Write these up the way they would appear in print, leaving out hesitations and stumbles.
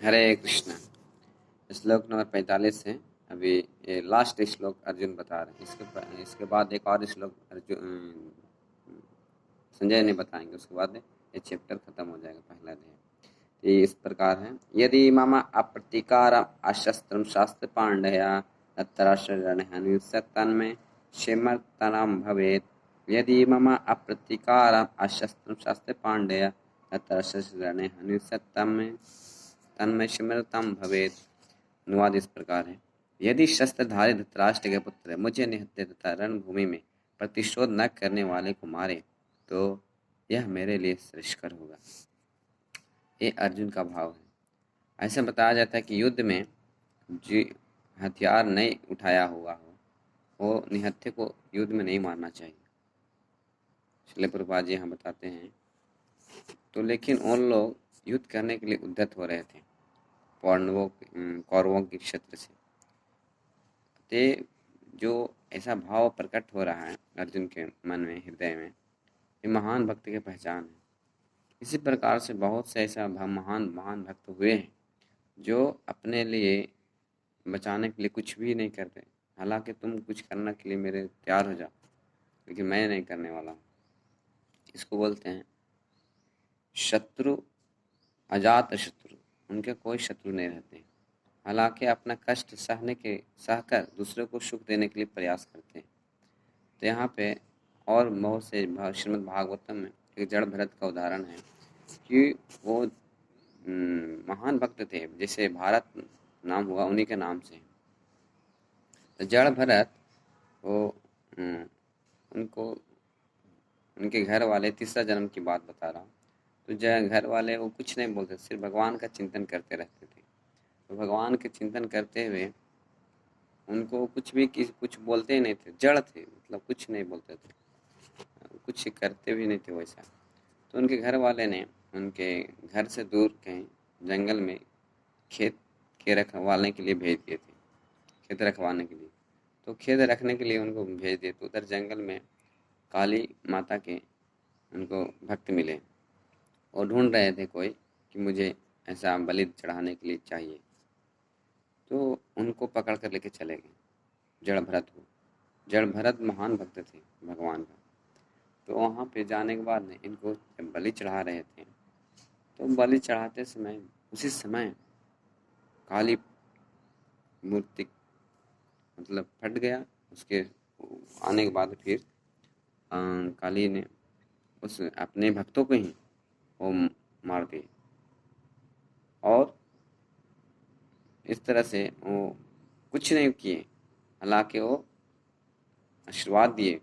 हरे कृष्ण। श्लोक नंबर 45 है। अभी ये लास्ट श्लोक अर्जुन बता रहे हैं। इसके बाद एक और श्लोक संजय ने बताएंगे। उसके बाद ये चैप्टर खत्म हो जाएगा, पहला अध्याय। ये इस प्रकार है। यदि मम अप्रतीकारम अशस्त्रम शास्त्र पांडया तत्राशरणहनुष्य तन्मे शिमर्तनम भवेत्। यदि मम अप्रतीकारम अशस्त्रम शास्त्र पांडया तत्राशरणहनुष्य तन्मे शिमर्तम भवेत्। अनुवाद इस प्रकार है। यदि शस्त्रधारी धृतराष्ट्र के पुत्र मुझे निहत्थे तथा रणभूमि में प्रतिशोध न करने वाले को मारे तो यह मेरे लिए श्रेष्ठकर होगा। ये अर्जुन का भाव है। ऐसा बताया जाता है कि युद्ध में जो हथियार नहीं उठाया हुआ हो वो निहत्थे को युद्ध में नहीं मारना चाहिए। श्रील प्रभुपाद जी यहाँ बताते हैं। तो लेकिन उन लोग युद्ध करने के लिए उद्यत हो रहे थे कौरवों के क्षेत्र से। ते जो ऐसा भाव प्रकट हो रहा है अर्जुन के मन में, हृदय में, ये महान भक्त की पहचान है। इसी प्रकार से बहुत से ऐसा महान भक्त हुए हैं जो अपने लिए बचाने के लिए कुछ भी नहीं करते। हालांकि तुम कुछ करने के लिए मेरे तैयार हो जाओ, लेकिन मैं नहीं करने वाला हूँ। इसको बोलते हैं शत्रु, अजात शत्रु। उनके कोई शत्रु नहीं रहते। हालांकि अपना कष्ट सहकर दूसरों को सुख देने के लिए प्रयास करते हैं। तो यहाँ पे और बहुत से श्रीमद् भागवतम में एक जड़ भरत का उदाहरण है कि वो महान भक्त थे। जैसे भारत नाम हुआ उन्हीं के नाम से। तो जड़ भरत वो उनको उनके घर वाले, तीसरा जन्म की बात बता रहा हूँ, तो घर वाले वो कुछ नहीं बोलते, सिर्फ भगवान का चिंतन करते रहते थे। तो भगवान के चिंतन करते हुए उनको कुछ बोलते ही नहीं थे। जड़ थे, मतलब कुछ नहीं बोलते थे, कुछ करते भी नहीं थे वैसा। तो उनके घर वाले ने उनके घर से दूर कहीं जंगल में खेत के रखवाने के लिए भेज दिए थे, खेत रखवाने के लिए। तो खेत रखने के लिए उनको भेज दिए। तो उधर जंगल में काली माता के उनको भक्त मिले और ढूंढ रहे थे कोई कि मुझे ऐसा बलि चढ़ाने के लिए चाहिए। तो उनको पकड़ कर लेके चले गए जड़ भरत को। जड़ भरत महान भक्त थे भगवान का। तो वहाँ पे जाने के बाद में इनको जब बलि चढ़ा रहे थे तो बलि चढ़ाते समय उसी समय काली मूर्ति मतलब फट गया। उसके आने के बाद फिर काली ने उस अपने भक्तों को ही वो मार दिए और इस तरह से वो कुछ नहीं किए। हालांकि वो आशीर्वाद दिए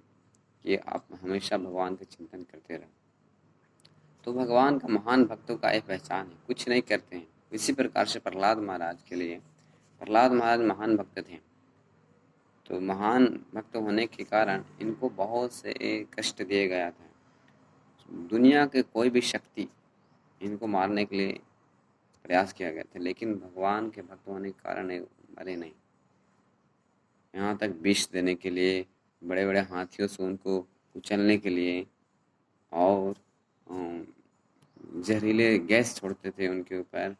कि आप हमेशा भगवान का चिंतन करते रहो। तो भगवान का महान भक्तों का एक पहचान है, कुछ नहीं करते हैं। इसी प्रकार से प्रहलाद महाराज के लिए, प्रहलाद महाराज महान भक्त थे। तो महान भक्त होने के कारण इनको बहुत से कष्ट दिए गया था। दुनिया के कोई भी शक्ति इनको मारने के लिए प्रयास किया गया था, लेकिन भगवान के भक्त होने के कारण मरे नहीं। यहाँ तक विष देने के लिए, बड़े बड़े हाथियों से उनको कुचलने के लिए और जहरीले गैस छोड़ते थे उनके ऊपर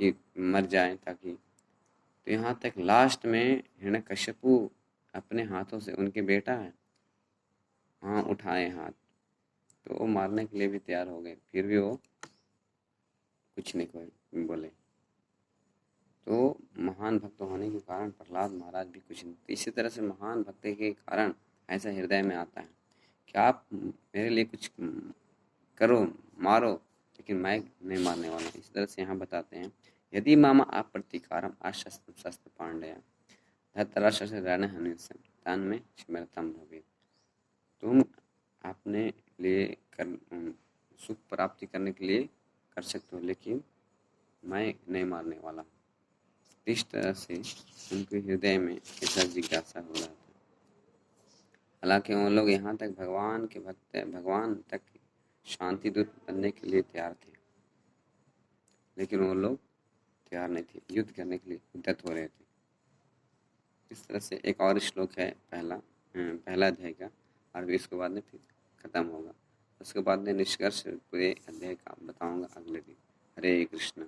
कि मर जाएं ताकि। तो यहाँ तक लास्ट में हिरण्यकश्यपु अपने हाथों से, उनके बेटा है, हाँ, उठाए हाथ, तो वो मारने के लिए भी तैयार हो गए, फिर भी वो कुछ नहीं कोई बोले। तो महान भक्त होने के कारण प्रहलाद महाराज भी कुछ नहीं। तो इसी तरह से महान भक्त के कारण ऐसा हृदय में आता है कि आप मेरे लिए कुछ करो, मारो, लेकिन मैं नहीं मारने वाला। इस तरह से यहाँ बताते हैं यदि मामा अप्रतीकारम अशस्त्र शस्त्र पांडया धतराष्ट्र रणहनुष्यं तन्मे शिमरताम भवेत्। तुम अपने लिए सुख प्राप्ति करने के लिए कर सकते हो, लेकिन मैं नहीं मारने वाला। इस तरह से उनके हृदय में ऐसा जिज्ञासा हो रहा था। हालांकि वो लोग यहाँ तक भगवान के भक्त, भगवान तक शांति दूत बनने के लिए तैयार थे, लेकिन वो लोग तैयार नहीं थे, युद्ध करने के लिए उद्यत हो रहे थे। इस तरह से एक और श्लोक है पहला अध्याय का, और इसके बाद में फिर खत्म होगा। उसके बाद में निष्कर्ष पूरे अध्याय का बताऊंगा अगले दिन। हरे कृष्ण।